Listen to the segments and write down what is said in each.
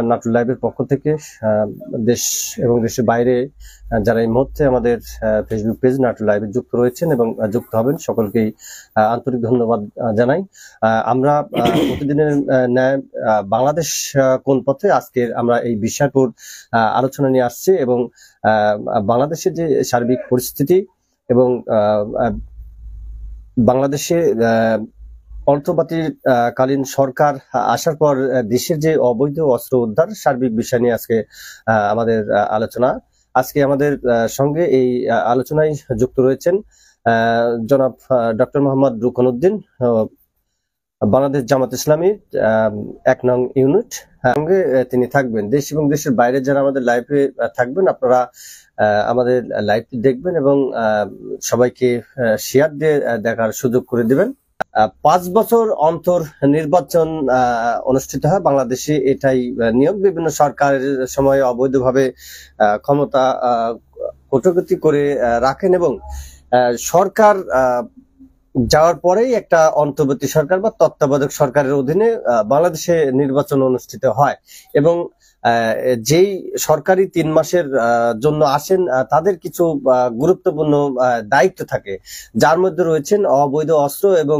নাটোর লাইভের পক্ষ থেকে দেশ এবং দেশের বাইরে যারা এই মুহূর্তে আমাদের ফেসবুক পেজ নাটোর লাইভে যুক্ত রয়েছেন এবং যুক্ত হবেন সকলকেই আন্তরিক ধন্যবাদ জানাই। আমরা প্রতিদিনের ন্যায় বাংলাদেশ কোন পথে আজকে আমরা এই বিষয়পুর আলোচনা নিয়ে আসছি এবং বাংলাদেশের যে সার্বিক পরিস্থিতি এবং বাংলাদেশে অন্তর্বর্তীকালীন সরকার আসার পর দেশের যে অবৈধ অস্ত্র উদ্ধার সার্বিক বিষয় নিয়ে আজকে আমাদের আলোচনা। আজকে আমাদের সঙ্গে এই আলোচনায় যুক্ত রয়েছেন জনাব ডক্টর মোহাম্মদ রুকনউদ্দিন, বাংলাদেশ জামাত ইসলামী 1 নং ইউনিট সঙ্গে তিনি থাকবেন। দেশ এবং দেশের বাইরে যারা আমাদের লাইভে থাকবেন, আপনারা আমাদের লাইভটি দেখবেন এবং সবাইকে শেয়ার দিয়ে দেখার সুযোগ করে দিবেন। 5 বছর অন্তর নির্বাচন অনুষ্ঠিত হয় বাংলাদেশে, এটাই নিয়ম। বিভিন্ন সরকারের সময় অবৈধভাবে ক্ষমতা কটূক্তি করে রাখেন এবং সরকার যাওয়ার পরেই একটা অন্তর্বর্তী সরকার বা তত্ত্বাবধায়ক সরকারের অধীনে বাংলাদেশে নির্বাচন অনুষ্ঠিত হয় এবং যেই সরকারি 3 মাসের জন্য আসেন তাদের কিছু গুরুত্বপূর্ণ দায়িত্ব থাকে, যার মধ্যে রয়েছেন অবৈধ অস্ত্র এবং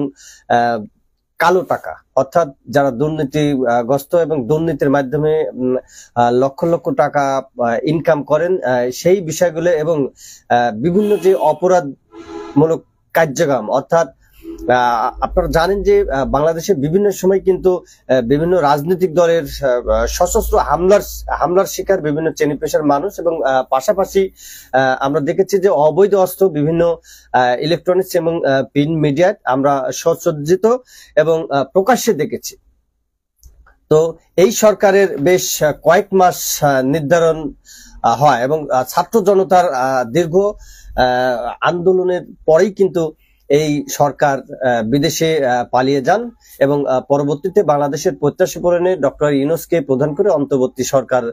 কালো টাকা, অর্থাৎ যারা দুর্নীতিগ্রস্ত এবং দুর্নীতির মাধ্যমে লক্ষ লক্ষ টাকা ইনকাম করেন সেই বিষয়গুলো এবং বিভিন্ন যে অপরাধমূলক কার্যক্রম, অর্থাৎ আপনারা জানেন যে বাংলাদেশে বিভিন্ন সময় কিন্তু বিভিন্ন রাজনৈতিক দলের সশস্ত্র হামলার শিকার বিভিন্ন শ্রেণী পেশার মানুষ এবং পাশাপাশি আমরা দেখেছি যে অবৈধ অস্ত্র বিভিন্ন ইলেকট্রনিক্স এবং প্রিন্ট মিডিয়ায় আমরা সজ্জিত এবং প্রকাশ্যে দেখেছি। তো এই সরকারের বেশ কয়েক মাস নির্ধারণ হয় এবং ছাত্র জনতার দীর্ঘ আন্দোলনের পরেই কিন্তু এই সরকার বিদেশে পালিয়ে যান এবং পরবর্তীতে বাংলাদেশের প্রত্যাশা পূরণে ডক্টর ইউনূসকে প্রধান করে অন্তর্বর্তী সরকার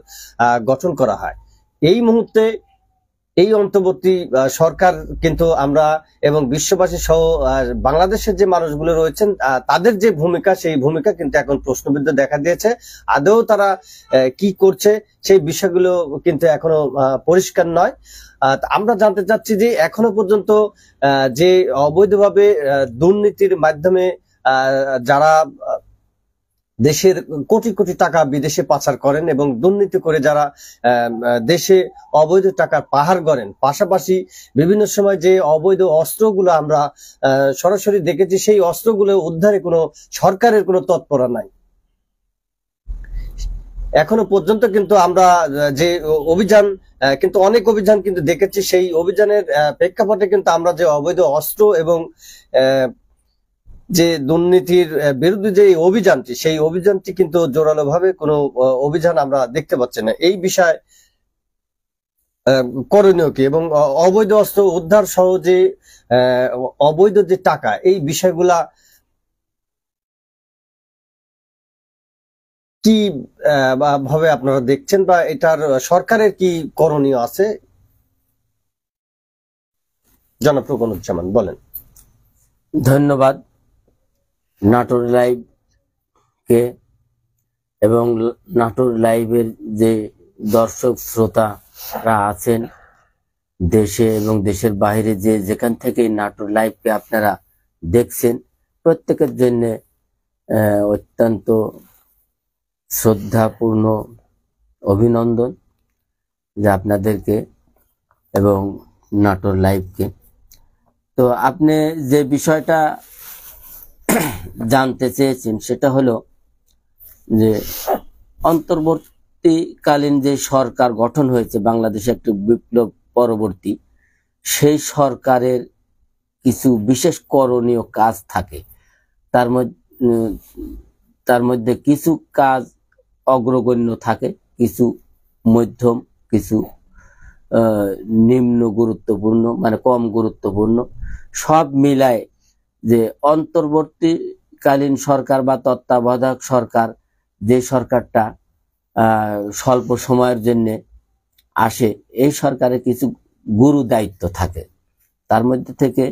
গঠন করা হয়। এই মুহূর্তে এই অন্তর্বর্তী সরকার কিন্তু আমরা এবং বিশ্ববাসী সহ বাংলাদেশের যে মানুষগুলো রয়েছেন তাদের যে ভূমিকা, সেই ভূমিকা কিন্তু এখন প্রশ্নবিদ্ধ দেখা দিয়েছে। আদৌ তারা কি করছে সেই বিষয়গুলো কিন্তু এখনো পরিষ্কার নয়। আমরা জানতে চাচ্ছি যে এখনো পর্যন্ত যে অবৈধভাবে দুর্নীতির মাধ্যমে যারা দেশের কোটি কোটি টাকা বিদেশে পাচার করেন এবং দুর্নীতি করে যারা দেশে অবৈধ টাকার পাহাড় গড়েন, পাশাপাশি বিভিন্ন সময় যে অবৈধ অস্ত্রগুলো আমরা সরাসরি দেখেছি, সেই অস্ত্রগুলো উদ্ধারে কোনো সরকারের কোনো তৎপরতা নাই। এখনো পর্যন্ত কিন্তু আমরা যে অভিযান কিন্তু অনেক অভিযান কিন্তু দেখেছি, সেই অভিযানের প্রেক্ষাপটে কিন্তু আমরা যে অবৈধ অস্ত্র এবং যে দুর্নীতির বিরুদ্ধে যে অভিযানটি, সেই অভিযানটি কিন্তু জোরালো ভাবে কোনো অভিযান আমরা দেখতে পাচ্ছি না। এই বিষয় করণীয় কি এবং অবৈধ অস্ত্র উদ্ধার সহ যে অবৈধ যে টাকা, এই বিষয়গুলা কি ভাবে আপনারা দেখছেন বা এটার সরকারের কি করণীয় আছে? জনাব রুকনউজ্জামান বলেন। ধন্যবাদ নাটোর লাইভ কে এবং নাটোর লাইভের যে দর্শক শ্রোতারা আছেন দেশে এবং দেশের বাইরে, যে যেখান থেকে নাটোর লাইভকে আপনারা দেখছেন, প্রত্যেকের জন্য অত্যন্ত শ্রদ্ধাপূর্ণ অভিনন্দন যে আপনাদেরকে এবং নাটোর লাইভকে। তো আপনি যে বিষয়টা জানতে চেয়েছেন সেটা হলো যে অন্তর্বর্তীকালীন যে সরকার গঠন হয়েছে বাংলাদেশে একটি বিপ্লব পরবর্তী, সেই সরকারের কিছু বিশেষ করণীয় কাজ থাকে। তার মধ্যে কিছু কাজ অগ্রগণ্য থাকে, কিছু মধ্যম, কিছু নিম্ন গুরুত্বপূর্ণ, মানে কম গুরুত্বপূর্ণ। সব মিলায় যে অন্তর্বর্তীকালীন সরকার বা তত্ত্বাবধায়ক সরকার, যে সরকারটা স্বল্প সময়ের জন্য আসে, এই সরকারের কিছু গুরু দায়িত্ব থাকে। তার মধ্যে থেকে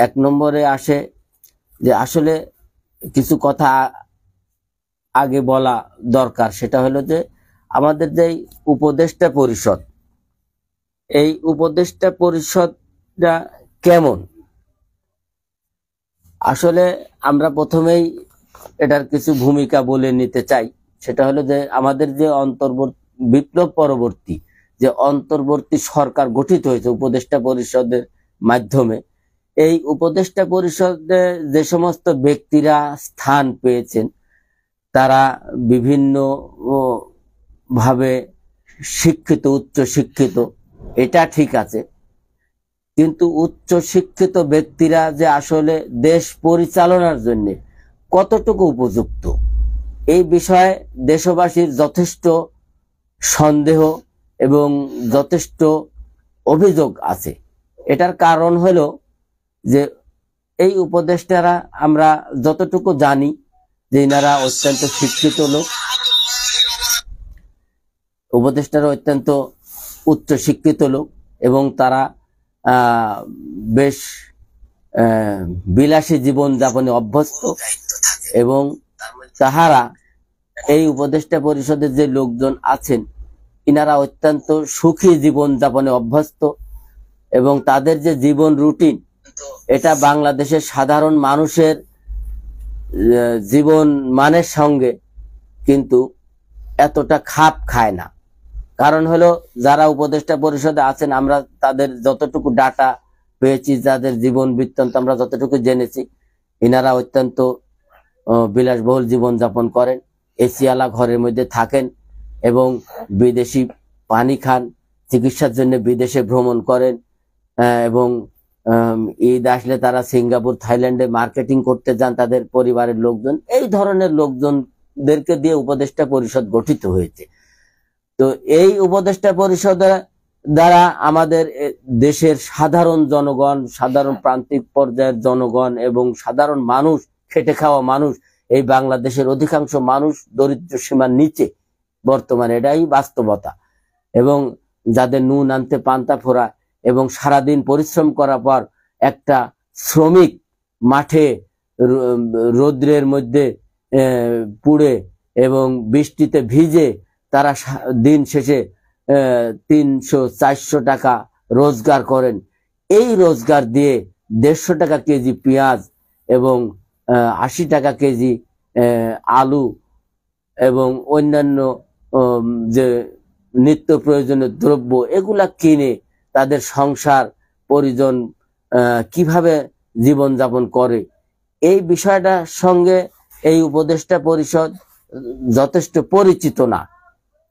1 নম্বরে আসে যে আসলে কিছু কথা আগে বলা দরকার, সেটা হলো যে আমাদের যে উপদেষ্টা পরিষদ, এই উপদেষ্টা পরিষদটা কেমন। আসলে আমরা প্রথমেই এটার কিছু ভূমিকা বলে নিতে চাই। সেটা হলো যে আমাদের যে বিপ্লব পরবর্তী যে অন্তর্বর্তী সরকার গঠিত হয়েছে উপদেষ্টা পরিষদের মাধ্যমে, এই উপদেষ্টা পরিষদে যে সমস্ত ব্যক্তিরা স্থান পেয়েছেন তারা বিভিন্ন ভাবে শিক্ষিত, উচ্চ শিক্ষিত, এটা ঠিক আছে, কিন্তু উচ্চ শিক্ষিত ব্যক্তিরা যে আসলে দেশ পরিচালনার জন্য কতটুকু উপযুক্ত, এই বিষয়ে দেশবাসীর যথেষ্ট সন্দেহ এবং যথেষ্ট অভিযোগ আছে। এটার কারণ হলো যে এই উপদেষ্টারা আমরা যতটুকু জানি যে এনারা অত্যন্ত শিক্ষিত লোক, উপদেষ্টারা অত্যন্ত উচ্চ শিক্ষিত লোক এবং তারা বেশ বিলাসী জীবন যাপনে অভ্যস্ত, এবং তাহারা এই উপদেষ্টা পরিষদের যে লোকজন আছেন ইনারা অত্যন্ত সুখী জীবন যাপনে অভ্যস্ত, এবং তাদের যে জীবন রুটিন এটা বাংলাদেশের সাধারণ মানুষের জীবন মানের সঙ্গে কিন্তু এতটা খাপ খায় না। কারণ হলো যারা উপদেষ্টা পরিষদে আছেন আমরা তাদের যতটুকু ডাটা পেয়েছি, যাদের জীবন বৃত্তান্ত আমরা যতটুকু জেনেছি, ইনারা অত্যন্ত বিলাসবহুল জীবন যাপন করেন, এসিওয়ালা ঘরের মধ্যে থাকেন এবং বিদেশি পানি খান, চিকিৎসার জন্য বিদেশে ভ্রমণ করেন, এবং ঈদ আসলে তারা সিঙ্গাপুর, থাইল্যান্ডে মার্কেটিং করতে যান তাদের পরিবারের লোকজন। এই ধরনের লোকজনদেরকে দিয়ে উপদেষ্টা পরিষদ গঠিত হয়েছে। তো এই উপদেষ্টা পরিষদ দ্বারা আমাদের দেশের সাধারণ জনগণ, সাধারণ প্রান্তিক পর্যায়ের জনগণ এবং সাধারণ মানুষ, খেটে খাওয়া মানুষ, এই বাংলাদেশের অধিকাংশ মানুষ দরিদ্র সীমার নিচে বর্তমানে, এটাই বাস্তবতা। এবং যাদের নুন আনতে পান্তা ফোরা এবং সারাদিন পরিশ্রম করার পর একটা শ্রমিক মাঠে রৌদ্রের মধ্যে পুড়ে এবং বৃষ্টিতে ভিজে তারা দিন শেষে 300-400 টাকা রোজগার করেন। এই রোজগার দিয়ে 150 টাকা কেজি পেঁয়াজ এবং 80 টাকা কেজি আলু এবং অন্যান্য যে নিত্য প্রয়োজনীয় দ্রব্য এগুলা কিনে তাদের সংসার পরিজন কিভাবে জীবন যাপন করে, এই বিষয়টার সঙ্গে এই উপদেষ্টা পরিষদ যথেষ্ট পরিচিত না।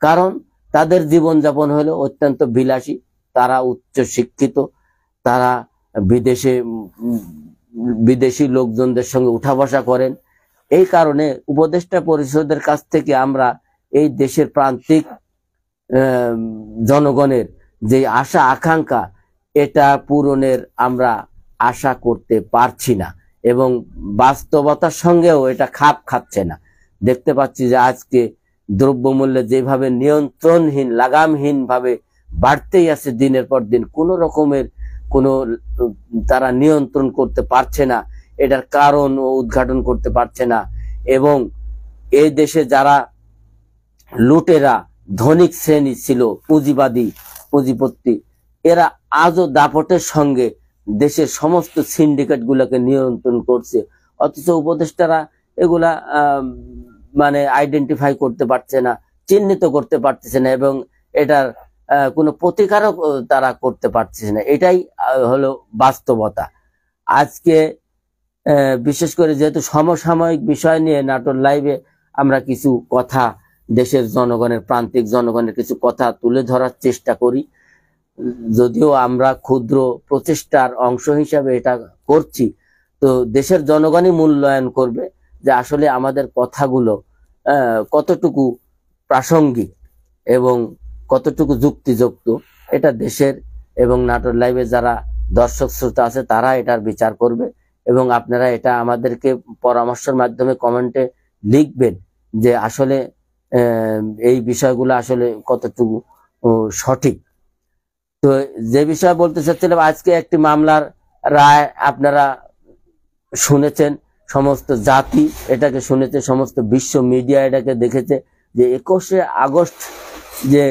কারণ তাদের জীবন যাপন হলো অত্যন্ত বিলাসী, তারা উচ্চ শিক্ষিত, তারা বিদেশি লোকজনদের সঙ্গে উঠা বসা করেন। এই কারণে উপদেষ্টা পরিষদের কাছ থেকে আমরা এই দেশের প্রান্তিক জনগণের যে আশা আকাঙ্ক্ষা এটা পূরণের আমরা আশা করতে পারছি না, এবং বাস্তবতার সঙ্গেও এটা খাপ খাচ্ছে না। দেখতে পাচ্ছি যে আজকে দ্রব্যমূল্য যেভাবে নিয়ন্ত্রণহীন, লাগামহীন ভাবে বাড়তেই আছে দিনের পর দিন, কোন রকমের তারা নিয়ন্ত্রণ করতে পারছে না, এটার কারণ ও উদ্ঘাটন করতে পারছে না। এবং এই দেশে যারা লুটেরা ধনিক শ্রেণী ছিল, পুঁজিবাদী, পুঁজিপতি, এরা আজও দাপটের সঙ্গে দেশের সমস্ত সিন্ডিকেট গুলাকে নিয়ন্ত্রণ করছে, অথচ উপদেষ্টারা এগুলা মানে আইডেন্টিফাই করতে পারছে না, চিহ্নিত করতে পারতেছে না, এবং এটার কোনো প্রতিকারও তারা করতে পারতেছে না। এটাই হলো বাস্তবতা। আজকে বিশেষ করে যেহেতু সমসাময়িক বিষয় নিয়ে নাটোর লাইভে আমরা কিছু কথা, দেশের জনগণের, প্রান্তিক জনগণের কিছু কথা তুলে ধরার চেষ্টা করি, যদিও আমরা ক্ষুদ্র প্রচেষ্টার অংশ হিসাবে এটা করছি, তো দেশের জনগণই মূল্যায়ন করবে যে আসলে আমাদের কথাগুলো কতটুকু প্রাসঙ্গিক এবং কতটুকু যুক্তিযুক্ত। এটা দেশের এবং নাটোর লাইভে যারা দর্শক শ্রোতা আছে তারা এটার বিচার করবে, এবং আপনারা এটা আমাদেরকে পরামর্শের মাধ্যমে কমেন্টে লিখবেন যে আসলে এই বিষয়গুলো আসলে কতটুকু সঠিক। তো যে বিষয় বলতে চাচ্ছিলাম, আজকে একটি মামলার রায় আপনারা শুনেছেন সমস্ত জাতি এটাকে শুনেছে, সমস্ত বিশ্ব মিডিয়া এটাকে দেখেছে যে 21শে আগস্ট যে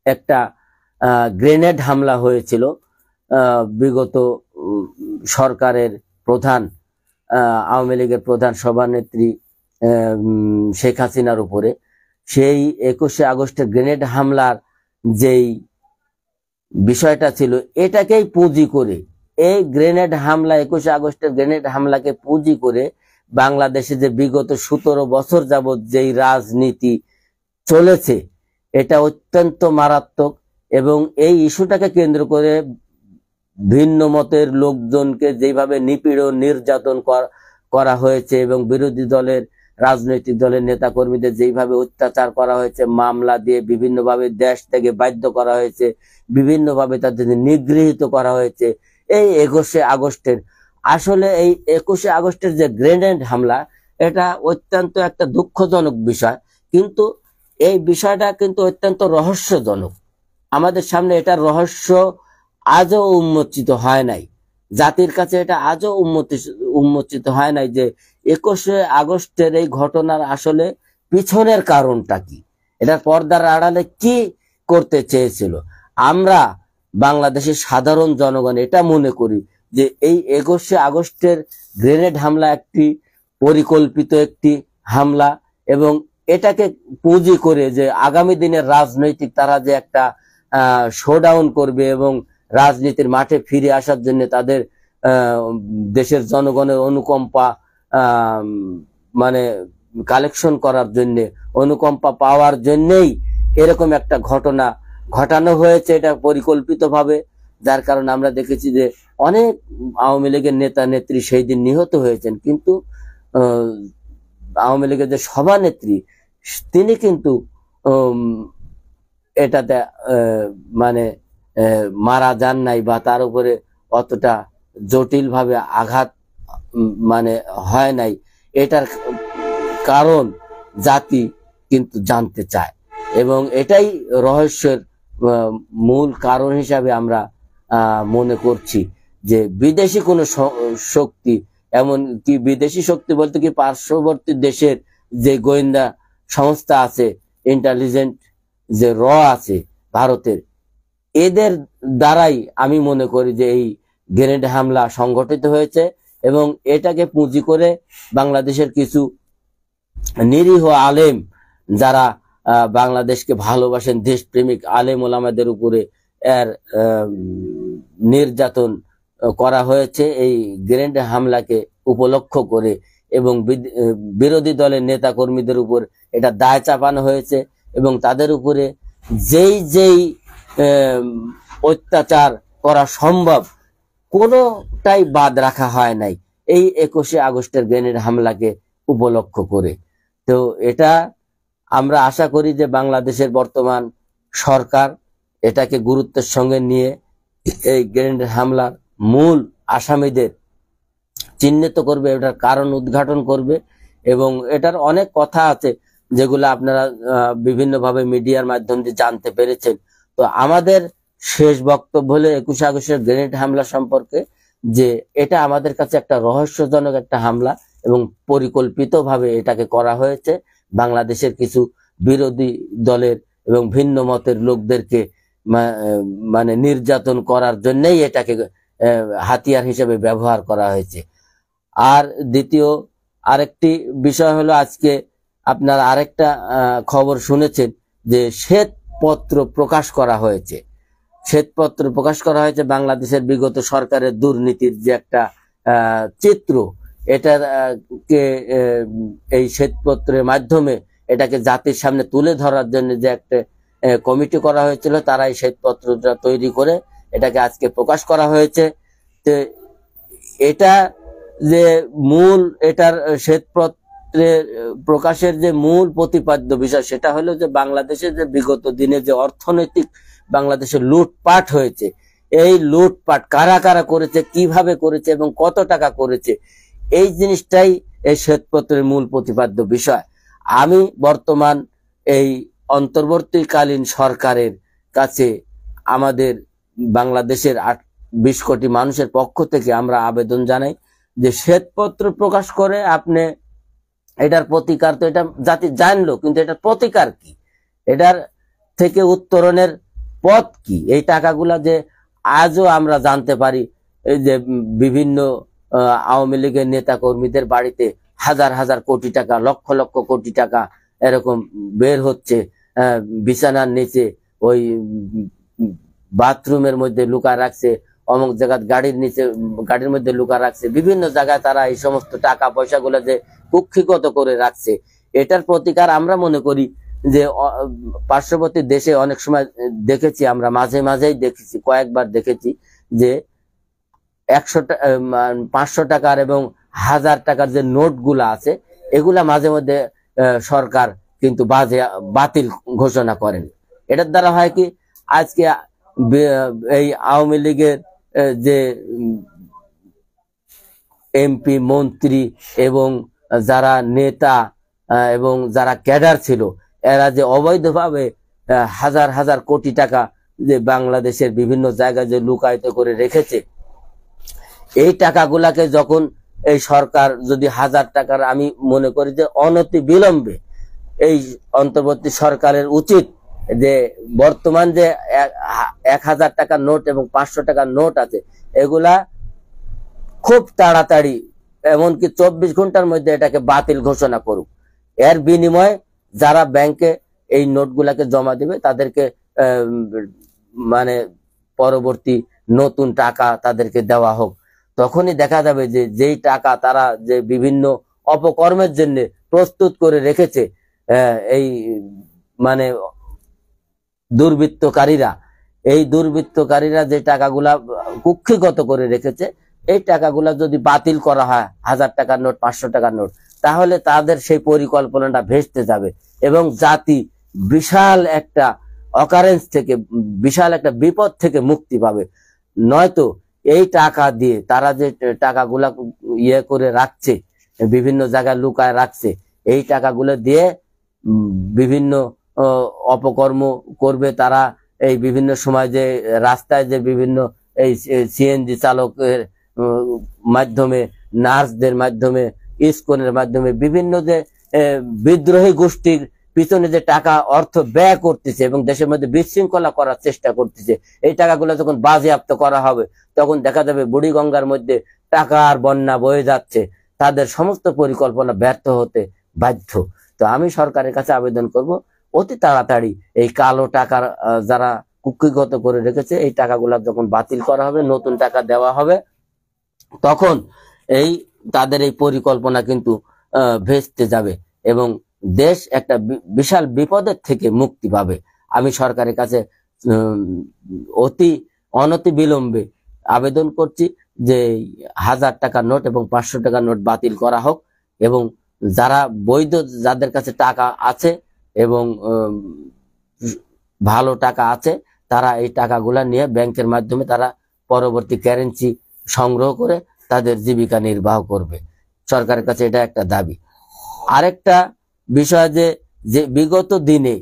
একটা গ্রেনেড হামলা হয়েছিল বিগত সরকারের প্রধান আওয়ামী লীগের প্রধান সভানেত্রী শেখ হাসিনার উপরে, সেই 21শে আগস্টের গ্রেনেড হামলার যেই বিষয়টা ছিল এটাকেই পুঁজি করে এই গ্রেনেড হামলা 21শে আগস্টের গ্রেনেড হামলাকে পুঁজি করে বাংলাদেশে যে বিগত 17 বছর যাবৎ যেই রাজনীতি চলেছে এটা অত্যন্ত মারাত্মক। এবং এই ইস্যুটাকে কেন্দ্র করে ভিন্ন মতের লোকজনকে যেভাবে নিপীড়ন নির্যাতন করা হয়েছে এবং বিরোধী দলের রাজনৈতিক দলের নেতা কর্মীদের যেভাবে অত্যাচার করা হয়েছে, মামলা দিয়ে বিভিন্নভাবে দেশ থেকে বাধ্য করা হয়েছে, বিভিন্নভাবে তাদের নিগৃহীত করা হয়েছে, এই 21শে আগস্টের আসলে এই 21শে আগস্টের যে গ্রেনেড হামলা এটা অত্যন্ত একটা দুঃখজনক বিষয়, কিন্তু এই বিষয়টা কিন্তু অত্যন্ত রহস্যজনক। আমাদের সামনে এটা রহস্য আজও উন্মোচিত হয় নাই, জাতির কাছে এটা আজও উন্মোচিত হয় নাই যে 21শে আগস্টের এই ঘটনার আসলে পিছনের কারণটা কি, এটা পর্দার আড়ালে কি করতে চেয়েছিল। আমরা বাংলাদেশের সাধারণ জনগণ এটা মনে করি যে এই 21শে আগস্টের গ্রেনেড হামলা একটি পরিকল্পিত একটি হামলা এবং এটাকে পুঁজি করে যে আগামী দিনের রাজনৈতিক তারা যে একটা শোডাউন করবে এবং রাজনীতির মাঠে ফিরে আসার জন্য তাদের দেশের জনগণের অনুকম্পা মানে কালেকশন করার জন্য, অনুকম্পা পাওয়ার জন্যই এরকম একটা ঘটনা ঘটানো হয়েছে, এটা পরিকল্পিতভাবে। যার কারণে আমরা দেখেছি যে অনেক আওয়ামী লীগের নেতা নেত্রী সেই দিন নিহত হয়েছেন, কিন্তু আওয়ামী লীগের যে সভানেত্রী তিনি কিন্তু এটাতে মানে মারা যান নাই বা তার উপরে অতটা জটিল ভাবে আঘাত মানে হয় নাই। এটার কারণ জাতি কিন্তু জানতে চায় এবং এটাই রহস্যের মূল কারণ হিসাবে আমরা মনে করছি যে বিদেশি কোনো শক্তি, এমন কি বিদেশি শক্তি বলতে কি পার্শ্ববর্তী দেশের যে গোয়েন্দা সংস্থা আছে, ইন্টেলিজেন্ট যে আছে ভারতের, এদের দ্বারাই আমি মনে করি যে এই গ্রেনেড হামলা সংগঠিত হয়েছে এবং এটাকে পুঁজি করে বাংলাদেশের কিছু নিরীহ আলেম যারা বাংলাদেশকে ভালোবাসেন, দেশপ্রেমিক আলেম ওলামাদের উপরে এর নির্যাতন করা হয়েছে এই গ্রেনেড হামলাকে উপলক্ষ করে এবং বিরোধী দলের নেতা কর্মীদের উপর এটা দায় চাপানো হয়েছে এবং তাদের উপরে যেই অত্যাচার করা সম্ভব কোনোটাই বাদ রাখা হয় নাই এই 21শে আগস্টের গ্রেনেড হামলাকে উপলক্ষ করে। তো এটা আমরা আশা করি যে বাংলাদেশের বর্তমান সরকার এটাকে গুরুত্বের সঙ্গে নিয়ে এই গ্রেনেড হামলার মূল আসামিদের চিহ্নিত করবে, এটার কারণ উদ্ঘাটন করবে এবং এটার অনেক কথা আছে যেগুলো আপনারা বিভিন্নভাবে মিডিয়ার মাধ্যম দিয়ে জানতে পেরেছেন। তো আমাদের শেষ বক্তব্য হলো 21শে আগস্টের গ্রেনেড হামলা সম্পর্কে যে এটা আমাদের কাছে একটা রহস্যজনক একটা হামলা এবং পরিকল্পিতভাবে এটাকে করা হয়েছে বাংলাদেশের কিছু বিরোধী দলের এবং ভিন্ন মতের লোকদেরকে মানে নির্যাতন করার জন্যই এটাকে হাতিয়ার হিসেবে ব্যবহার করা হয়েছে। আর দ্বিতীয় আরেকটি বিষয় হলো আজকে আপনারা আরেকটা খবর শুনেছেন যে শ্বেতপত্র প্রকাশ করা হয়েছে। শ্বেতপত্র প্রকাশ করা হয়েছে বাংলাদেশের বিগত সরকারের দুর্নীতির যে একটা চিত্র, এটাকে এই শ্বেতপত্রের মাধ্যমে এটাকে জাতির সামনে তুলে ধরার জন্য যে একটা কমিটি করা হয়েছিল, তারা এই শ্বেতপত্রটা তৈরি করে এটাকে আজকে প্রকাশ করা হয়েছে। তো এটা যে মূল এটার শ্বেতপত্রের প্রকাশের যে মূল প্রতিপাদ্য বিষয় সেটা হলো যে বাংলাদেশের যে বিগত দিনে যে অর্থনৈতিক বাংলাদেশের লুটপাট হয়েছে, এই লুটপাট কারা কারা করেছে, কিভাবে করেছে এবং কত টাকা করেছে, এই জিনিসটাই এই শ্বেতপত্রের মূল প্রতিপাদ্য বিষয়। আমি বর্তমান এই অন্তর্বর্তীকালীন সরকারের কাছে আমাদের বাংলাদেশের 20 কোটি মানুষের পক্ষ থেকে আমরা আবেদন জানাই যে শ্বেতপত্র প্রকাশ করে আপনি এটার প্রতিকার, তো এটা জাতি জানলো, কিন্তু এটার প্রতিকার কি, এটার থেকে উত্তরণের পথ কি? এই টাকাগুলা যে আজও আমরা জানতে পারি, এই যে বিভিন্ন আওয়ামী লীগের নেতা কর্মীদের বাড়িতে হাজার হাজার কোটি টাকা, লক্ষ লক্ষ কোটি টাকা এরকম বের হচ্ছে, বিছানার নিচে, ওই বাথরুমের মধ্যে লুকায় রাখছে, অমুক জায়গায় গাড়ির নিচে, গাড়ির মধ্যে লুকা রাখছে, বিভিন্ন জায়গায় তারা এই সমস্ত টাকা পয়সা গুলো যে কুক্ষিগত করে রাখছে। এটার প্রতিকার আমরা মনে করি যে পার্শ্ববর্তী দেশে অনেক সময় দেখেছি আমরা, মাঝে মাঝেই দেখেছি, কয়েকবার দেখেছি যে 500 টাকার এবং 1000 টাকার যে নোট গুলা আছে, এগুলা মাঝে মধ্যে সরকার কিন্তু বাতিল ঘোষণা করেন। এটার দ্বারা হয় কি, আজকে এই আওয়ামী লীগের যে এমপি মন্ত্রী এবং যারা নেতা এবং যারা ক্যাডার ছিল, এরা যে অবৈধভাবে হাজার হাজার কোটি টাকা যে বাংলাদেশের বিভিন্ন জায়গায় যে লুকায়িত করে রেখেছে, এই টাকাগুলাকে যখন এই সরকার যদি 1000 টাকার, আমি মনে করি যে অনতি বিলম্বে এই অন্তর্বর্তী সরকারের উচিত যে বর্তমান যে 1000 টাকার নোট এবং 500 টাকার নোট আছে, এগুলা খুব তাড়াতাড়ি, এমনকি 24 ঘন্টার মধ্যে এটাকে বাতিল ঘোষণা করুক। এর বিনিময়ে যারা ব্যাংকে এই নোটগুলাকে জমা দিবে তাদেরকে মানে পরবর্তী নতুন টাকা তাদেরকে দেওয়া হোক। তখনই দেখা যাবে যে যেই টাকা তারা যে বিভিন্ন অপকর্মের জন্য প্রস্তুত করে রেখেছে, এই মানে দুর্বৃত্তকারীরা, এই দুর্বৃত্তকারীরা যে টাকাগুলা কুক্ষিগত করে রেখেছে, এই টাকাগুলা যদি বাতিল করা হয়, 1000 টাকার নোট, 500 টাকার নোট, তাহলে তাদের সেই পরিকল্পনাটা ভেস্তে যাবে এবং জাতি বিশাল একটা অকারেন্স থেকে, বিশাল একটা বিপদ থেকে মুক্তি পাবে। নয়তো এই টাকা দিয়ে তারা যে টাকাগুলা ইয়ে করে রাখছে, বিভিন্ন জায়গায় লুকায় রাখছে, এই টাকাগুলো দিয়ে বিভিন্ন অপকর্ম করবে তারা। এই বিভিন্ন সময় যে রাস্তায় যে বিভিন্ন এই সিএনজি চালকের মাধ্যমে, নার্সদের মাধ্যমে, ইসকনের মাধ্যমে বিভিন্ন যে বিদ্রোহী গোষ্ঠীর পিছনে যে টাকা অর্থ ব্যয় করতেছে এবং দেশের মধ্যে বিশৃঙ্খলা করার চেষ্টা করতেছে, এই টাকাগুলো যখন বাজেয়াপ্ত করা হবে, তখন দেখা যাবে বুড়িগঙ্গার মধ্যে টাকার বন্যা বয়ে যাচ্ছে, তাদের সমস্ত পরিকল্পনা ব্যর্থ হতে বাধ্য। তো আমি সরকারের কাছে আবেদন করব, অতি তাড়াতাড়ি এই কালো টাকার যারা কুক্ষিগত করে রেখেছে, এই টাকাগুলা যখন বাতিল করা হবে, নতুন টাকা দেওয়া হবে, তখন এই তাদের এই পরিকল্পনা কিন্তু ভেস্তে যাবে এবং দেশ একটা বিশাল বিপদের থেকে মুক্তি পাবে। আমি সরকারের কাছে অনতি বিলম্বে আবেদন করছি যে 1000 টাকার নোট এবং 500 টাকার নোট বাতিল করা হোক এবং যারা বৈধ, যাদের কাছে টাকা আছে এবং ভালো টাকা আছে, তারা এই টাকাগুলা নিয়ে ব্যাংকের মাধ্যমে তারা পরবর্তী কারেন্সি সংগ্রহ করে তাদের জীবিকা নির্বাহ করবে। সরকারের কাছে এটা একটা দাবি। আরেকটা বিষয় যে বিগত দিনে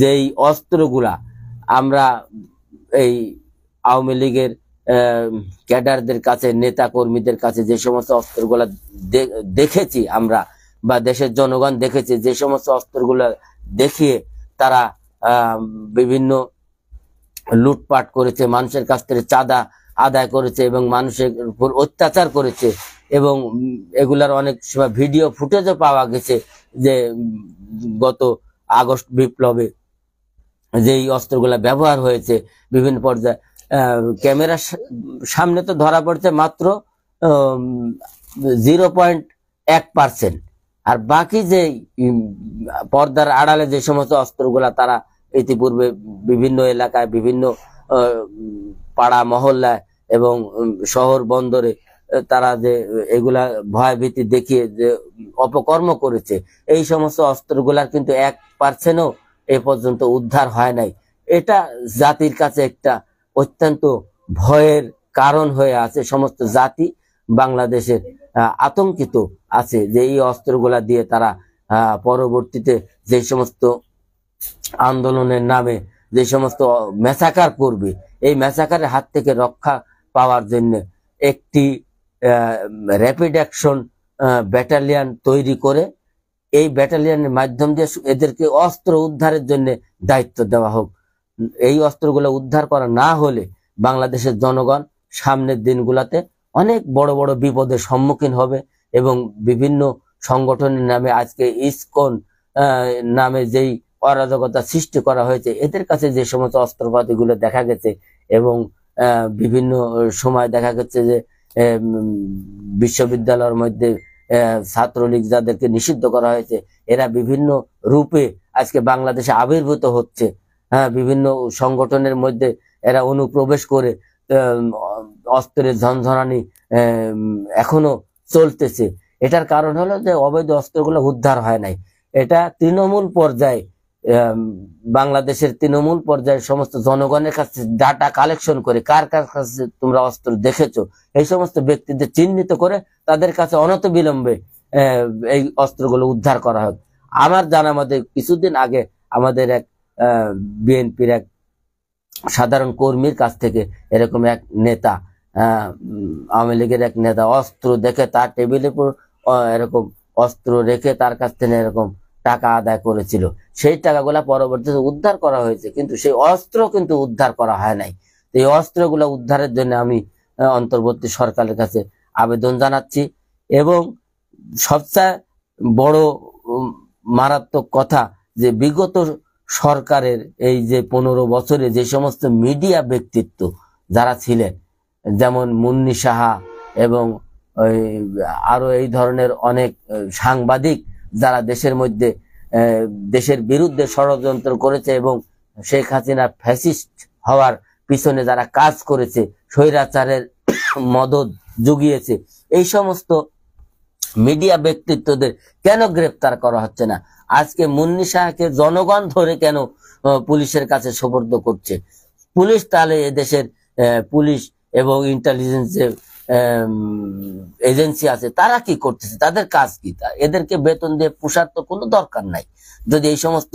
যেই অস্ত্রগুলা আমরা এই আওয়ামী লীগের ক্যাডারদের কাছে, নেতা কর্মীদের কাছে যে সমস্ত অস্ত্রগুলা দেখেছি আমরা, বা দেশের জনগণ দেখেছে, যে সমস্ত অস্ত্রগুলা দেখিয়ে তারা বিভিন্ন লুটপাট করেছে, মানুষের কাছ থেকে চাঁদা আদায় করেছে এবং মানুষের উপর অত্যাচার করেছে, এবং এগুলার অনেক সময় ভিডিও ফুটেজও পাওয়া গেছে যে গত আগস্ট বিপ্লবে যেই অস্ত্রগুলা ব্যবহার হয়েছে বিভিন্ন পর্যায়ে, ক্যামেরার সামনে তো ধরা পড়ছে মাত্র 0.1%, আর বাকি যে পর্দার আড়ালে যে সমস্ত অস্ত্রগুলা তারা ইতিপূর্বে বিভিন্ন এলাকায়, বিভিন্ন পাড়া মহল্লায় এবং শহর বন্দরে তারা যে এগুলা ভয়ভীতি দেখিয়ে যে অপকর্ম করেছে, এই সমস্ত অস্ত্রগুলার কিন্তু 1%ও এ পর্যন্ত উদ্ধার হয় নাই। এটা জাতির কাছে একটা অত্যন্ত ভয়ের কারণ হয়ে আছে। সমস্ত জাতি বাংলাদেশের আতঙ্কিত আছে যে এই অস্ত্রগুলা দিয়ে তারা পরবর্তীতে যে সমস্ত আন্দোলনের নামে যে সমস্ত ম্যাসাকার করবে, এই ম্যাসাকারের হাত থেকে রক্ষা পাওয়ার জন্য একটি র্যাপিড অ্যাকশন ব্যাটালিয়ন তৈরি করে এই ব্যাটালিয়নের মাধ্যম দিয়ে এদেরকে অস্ত্র উদ্ধারের জন্য দায়িত্ব দেওয়া হোক। এই অস্ত্রগুলো উদ্ধার করা না হলে বাংলাদেশের জনগণ সামনের দিনগুলোতে অনেক বড় বড় বিপদের সম্মুখীন হবে এবং বিভিন্ন সংগঠনের নামে আজকে ইসকন নামে যেই অরাজকতা সৃষ্টি করা হয়েছে, এদের কাছে যে সমস্ত অস্ত্রপাতিগুলো দেখা গেছে এবং বিভিন্ন সময় দেখা গেছে যে বিশ্ববিদ্যালয়ের মধ্যে ছাত্রলীগ যাদেরকে নিষিদ্ধ করা হয়েছে, এরা বিভিন্ন রূপে আজকে বাংলাদেশে আবির্ভূত হচ্ছে। বিভিন্ন সংগঠনের মধ্যে এরা অনুপ্রবেশ করে অস্ত্রের ঝনঝনানি এখনো চলতেছে। এটার কারণ হলো যে অবৈধ অস্ত্রগুলো উদ্ধার হয় নাই। এটা তৃণমূল পর্যায়ে, বাংলাদেশের তৃণমূল পর্যায়ে সমস্ত জনগণের কাছে ডাটা কালেকশন করে কার কার কাছে তোমরা অস্ত্র দেখেছো, এই সমস্ত ব্যক্তিদের চিহ্নিত করে তাদের কাছে অনতিবিলম্বে এই অস্ত্রগুলো উদ্ধার করা হবে। আমার জানা মতে কিছুদিন আগে আমাদের এক বিএনপির এক সাধারণ কর্মীর কাছ থেকে এরকম এক নেতা, আওয়ামী লীগের এক নেতা, অস্ত্র দেখে তার টেবিলের উপর এরকম অস্ত্র রেখে তার কাছ থেকে এরকম টাকা আদায় করেছিল। সেই টাকাগুলা পরবর্তীতে উদ্ধার করা হয়েছে, কিন্তু সেই অস্ত্র কিন্তু উদ্ধার করা হয় নাই। এই অস্ত্রগুলো উদ্ধারের জন্য আমি অন্তর্বর্তী সরকারের কাছে আবেদন জানাচ্ছি। এবং সবচেয়ে বড় মারাত্মক কথা যে বিগত সরকারের এই যে 15 বছরে যে সমস্ত মিডিয়া ব্যক্তিত্ব যারা ছিলেন, যেমন মুন্নি সাহা এবং আরো এই ধরনের অনেক সাংবাদিক যারা দেশের মধ্যে দেশের বিরুদ্ধে ষড়যন্ত্র করেছে এবং শেখ হাসিনা ফ্যাসিস্ট হওয়ার পিছনে যারা কাজ করেছে, স্বৈরাচারের মদদ জুগিয়েছে, এই সমস্ত মিডিয়া ব্যক্তিত্বদের কেন গ্রেপ্তার করা হচ্ছে না? আজকে মুন্নি সাহাকে জনগণ ধরে কেন পুলিশের কাছে সোপর্দ করছে? পুলিশ তাহলে এদেশের পুলিশ এবং ইন্টেলিজেন্স এজেন্সি আছে, তারা কি করতেছে? তাদের কাজ কি? এদেরকে বেতন দিয়ে পোষার তো কোনো দরকার নাই। যদি এই সমস্ত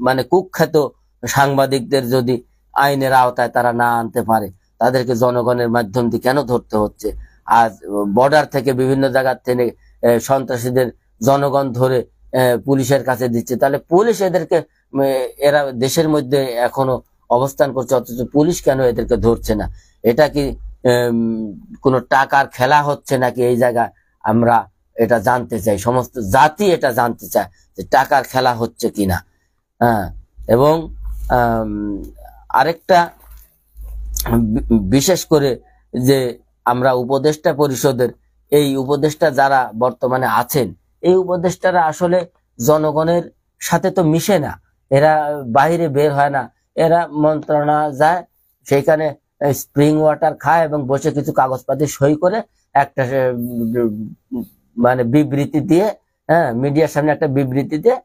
মানে কুখ্যাত সাংবাদিকদের যদি আইনের আওতায় তারা না আনতে পারে, তাদেরকে জনগণের মাধ্যম দিয়ে কেন ধরতে হচ্ছে? আজ বর্ডার থেকে বিভিন্ন জায়গার থেকে সন্ত্রাসীদের জনগণ ধরে পুলিশের কাছে দিচ্ছে, তাহলে পুলিশ এদেরকে, এরা দেশের মধ্যে এখনো অবস্থান করছে, অথচ পুলিশ কেন এদেরকে ধরছে না? এটা কি কোনো টাকার খেলা হচ্ছে নাকি? এই জায়গায় আমরা এটা জানতে চাই, সমস্ত জাতি এটা জানতে চায় যে টাকার খেলা হচ্ছে কিনা। এবং আরেকটা বিশেষ করে যে আমরা উপদেষ্টা পরিষদের এই উপদেষ্টা যারা বর্তমানে আছেন, এই উপদেষ্টারা আসলে জনগণের সাথে তো মিশে না, এরা বাইরে বের হয় না, এরা মন্ত্রণালয় যায়, সেইখানে স্প্রিং ওয়াটার খায় এবং বসে কিছু কাগজপাতি সই করে একটা মানে বিবৃতি দিয়ে, মিডিয়ার সামনে একটা বিবৃতি দিয়ে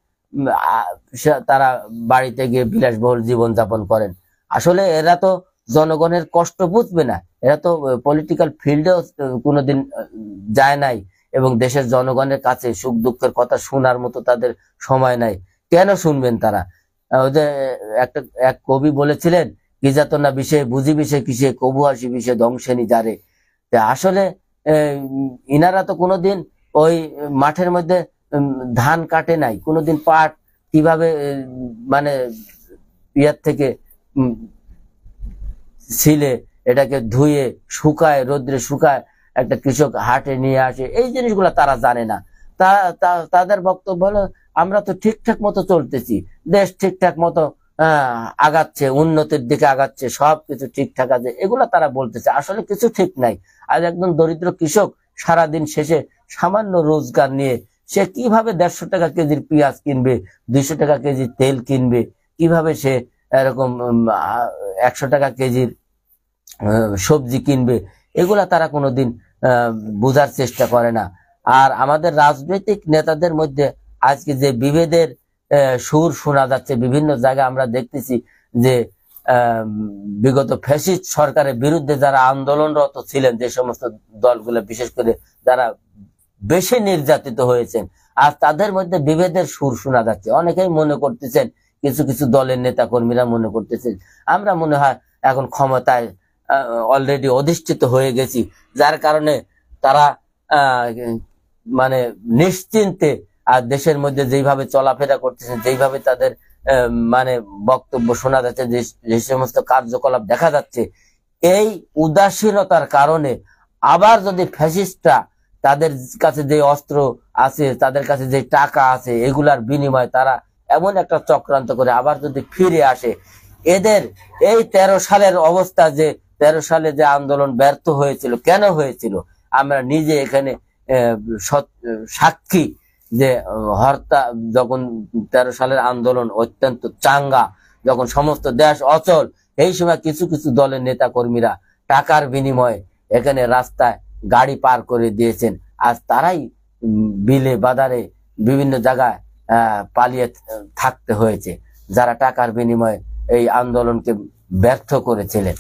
তারা বাড়িতে গিয়ে বিলাসবহুল জীবন যাপন করেন। আসলে এরা তো জনগণের কষ্ট বুঝবে না, এরা তো পলিটিক্যাল ফিল্ডেও কোনোদিন যায় নাই এবং দেশের জনগণের কাছে সুখ দুঃখের কথা শোনার মতো তাদের সময় নাই। কেন শুনবেন তারা? ওই যে এক কবি বলেছিলেন, কি যাত না বিষয়ে বুঝি বিষয় কিসে, কবু হাসি বিষয় ধ্বংসেনি যারে। আসলে ইনারা তো কোনোদিন ওই মাঠের মধ্যে ধান কাটে নাই, কোনোদিন পাট কিভাবে মানে ইয়ার থেকে ছিলে এটাকে ধুয়ে শুকায়, রোদ্রে শুকায় একটা কৃষক হাটে নিয়ে আসে, এই জিনিসগুলো তারা জানে না। তাদের বক্তব্য হলো আমরা তো ঠিকঠাক মতো চলতেছি, দেশ ঠিকঠাক মতো আগাচ্ছে, উন্নতির দিকে আগাচ্ছে, সবকিছু ঠিকঠাক আছে, এগুলা তারা বলতেছে। আসলে কিছু ঠিক নাই। আজ একজন দরিদ্র কৃষক সারাদিন শেষে সামান্য রোজগার নিয়ে সে কিভাবে 150 টাকা কেজির পেঁয়াজ কিনবে, 200 টাকা কেজির তেল কিনবে, কিভাবে সে এরকম 100 টাকা কেজির সবজি কিনবে, এগুলা তারা কোনোদিন বোঝার চেষ্টা করে না। আর আমাদের রাজনৈতিক নেতাদের মধ্যে আজকে যে বিভেদের সুর শোনা যাচ্ছে, বিভিন্ন জায়গায় আমরা দেখতেছি যে বিগত ফ্যাসিস্ট সরকারের বিরুদ্ধে যারা আন্দোলনরত ছিলেন, যে সমস্ত দলগুলো বিশেষ করে যারা বেশি নির্যাতিত হয়েছেন, আর তাদের মধ্যে বিভেদের সুর শোনা যাচ্ছে। অনেকেই মনে করতেছেন, কিছু কিছু দলের নেতা কর্মীরা মনে করতেছেন আমরা মনে হয় এখন ক্ষমতায় অলরেডি অধিষ্ঠিত হয়ে গেছি, যার কারণে তারা মানে নিশ্চিন্তে আর দেশের মধ্যে যেইভাবে চলাফেরা করতেছেন, যেইভাবে তাদের মানে বক্তব্য শোনা যাচ্ছে, যে সমস্ত কার্যকলাপ দেখা যাচ্ছে, এই উদাসীনতার কারণে আবার যদি ফ্যাসিস্টরা তাদের কাছে যে অস্ত্র আছে, তাদের কাছে যে টাকা আছে, এগুলার বিনিময়ে তারা এমন একটা চক্রান্ত করে আবার যদি ফিরে আসে, এদের এই 13 সালের অবস্থা, যে 13 সালে যে আন্দোলন ব্যর্থ হয়েছিল, কেন হয়েছিল আমরা নিজে এখানে সাক্ষী। যে যখন 13 সালের আন্দোলন অত্যন্ত চাঙ্গা, যখন সমস্ত দেশ অচল, এই সময় কিছু কিছু দলের নেতা কর্মীরা টাকার বিনিময়ে এখানে রাস্তায় গাড়ি পার করে দিয়েছেন। আজ তারাই বিলে বাজারে বিভিন্ন জায়গায় পালিয়ে থাকতে হয়েছে, যারা টাকার বিনিময়ে এই আন্দোলনকে ব্যর্থ করেছিলেন।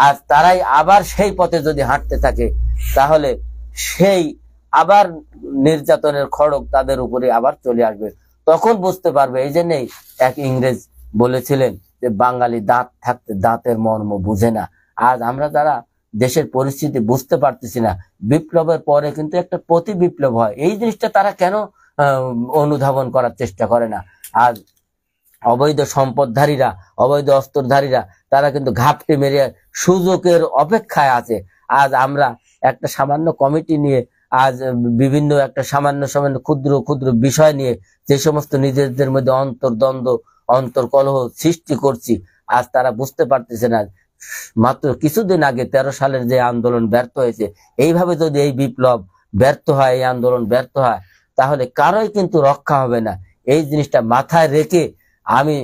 আজ তারাই আবার সেই পথে যদি হাঁটতে থাকে, তাহলে সেই আবার নির্যাতনের খড়গ তাদের উপরে আবার চলে আসবে। তখন বুঝতে পারবে। এই জন্যই এক ইংরেজ বলেছিলেন যে বাঙালি দাঁত থাকতে দাঁতের মর্ম বুঝে না। আজ আমরা যারা দেশের পরিস্থিতি বুঝতে পারতেছি না, বিপ্লবের পরে কিন্তু একটা প্রতি বিপ্লব হয়, এই জিনিসটা তারা কেন অনুধাবন করার চেষ্টা করে না। আজ অবৈধ সম্পদধারীরা, অবৈধ অস্ত্রধারীরা তারা কিন্তু ঘাপটি মেরে সুযোগের অপেক্ষায় আছে। আজ আমরা একটা সামান্য কমিটি নিয়ে, আজ বিভিন্ন একটা সামান্য ক্ষুদ্র ক্ষুদ্র বিষয় নিয়ে যে সমস্ত নিজেদের মধ্যে অন্তর্দ্বন্দ্ব, অন্তর্কলহ সৃষ্টি করছি, আজ তারা বুঝতে পারতেছে না। মাত্র কিছুদিন আগে 13 সালের যে আন্দোলন ব্যর্থ হয়েছে, এইভাবে যদি এই বিপ্লব ব্যর্থ হয়, এই আন্দোলন ব্যর্থ হয়, তাহলে কারোই কিন্তু রক্ষা হবে না। এই জিনিসটা মাথায় রেখে আমি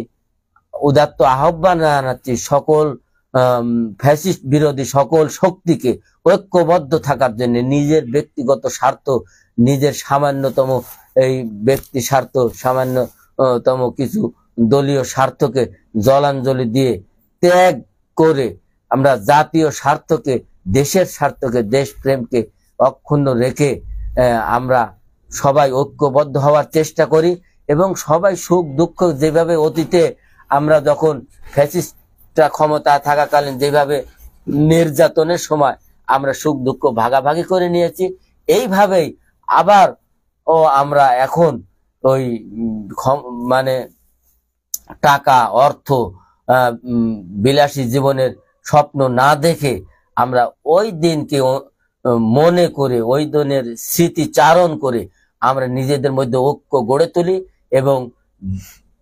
উদাত্ত আহ্বান জানাচ্ছি সকল ফ্যাসিস্ট বিরোধী সকল শক্তিকে ঐক্যবদ্ধ থাকার জন্য। নিজের ব্যক্তিগত স্বার্থ, নিজের সামান্যতম এই ব্যক্তি স্বার্থ, সামান্যতম কিছু দলীয় স্বার্থকে জলাঞ্জলি দিয়ে ত্যাগ করে আমরা জাতীয় স্বার্থকে, দেশের স্বার্থকে, দেশপ্রেমকে অক্ষুণ্ণ রেখে আমরা সবাই ঐক্যবদ্ধ হওয়ার চেষ্টা করি। এবং সবাই সুখ দুঃখ, যেভাবে অতীতে আমরা যখন ফ্যাসিস্টরা ক্ষমতা থাকাকালীন যেভাবে নির্যাতনের সময় আমরা সুখ দুঃখ ভাগাভাগি করে নিয়েছি, এইভাবেই আবার আমরা এখন ওই মানে টাকা, অর্থ, বিলাসী জীবনের স্বপ্ন না দেখে আমরা ওই দিনকে মনে করে, ওই দিনের স্মৃতিচারণ করে আমরা নিজেদের মধ্যে ঐক্য গড়ে তুলি এবং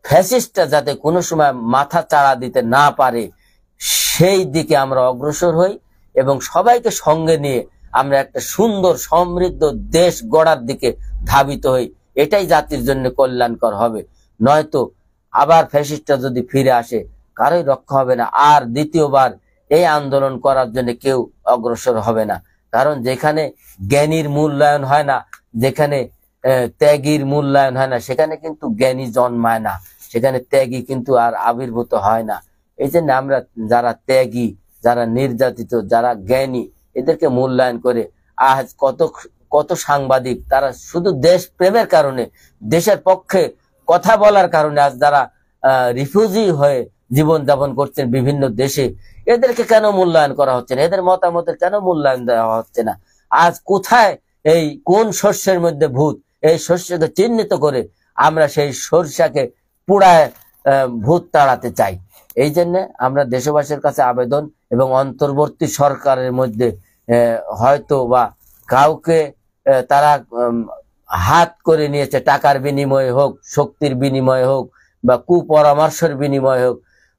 ফ্যাসিস্টরা যাতে কোনো সময় মাথা চাড়া দিতে না পারে, সেই দিকে আমরা অগ্রসর হই এবং সবাইকে সঙ্গে নিয়ে আমরা একটা সুন্দর সমৃদ্ধ দেশ গড়ার দিকে ধাবিত হই। এটাই জাতির জন্য কল্যাণকর হবে। নয়তো আবার ফ্যাসিস্টরা যদি ফিরে আসে, কারোই রক্ষা হবে না। আর দ্বিতীয়বার এই আন্দোলন করার জন্য কেউ অগ্রসর হবে না। কারণ যেখানে জ্ঞানীর মূল্যায়ন হয় না, যেখানে ত্যাগীর মূল্যায়ন হয় না, সেখানে কিন্তু জ্ঞানী জন্মায় না, সেখানে ত্যাগী কিন্তু আর আবির্ভূত হয় না। এই জন্য আমরা যারা ত্যাগী, যারা নির্যাতিত, যারা জ্ঞানী, এদেরকে মূল্যায়ন করে। আজ কত কত সাংবাদিক তারা শুধু দেশ প্রেমের কারণে, দেশের পক্ষে কথা বলার কারণে আজ যারা রিফিউজি হয়ে জীবন যাপন করছেন বিভিন্ন দেশে, এদেরকে কেন মূল্যায়ন করা হচ্ছে না? এদের মতামতের কেন মূল্যায়ন দেওয়া হচ্ছে না? আজ কোথায় এই কোন শস্যের মধ্যে ভূত, এই শস্যকে চিহ্নিত করে আমরা সেই সরিষাকে পুড়ায় ভূত তাড়াতে চাই। এই জন্য আমরা দেশবাসীর কাছে আবেদন, এবং অন্তর্বর্তী সরকারের মধ্যে হয়তো বা কাউকে তারা হাত করে নিয়েছে, টাকার বিনিময়ে হোক, শক্তির বিনিময়ে হোক, বা কুপরামর্শের বিনিময়ে হোক।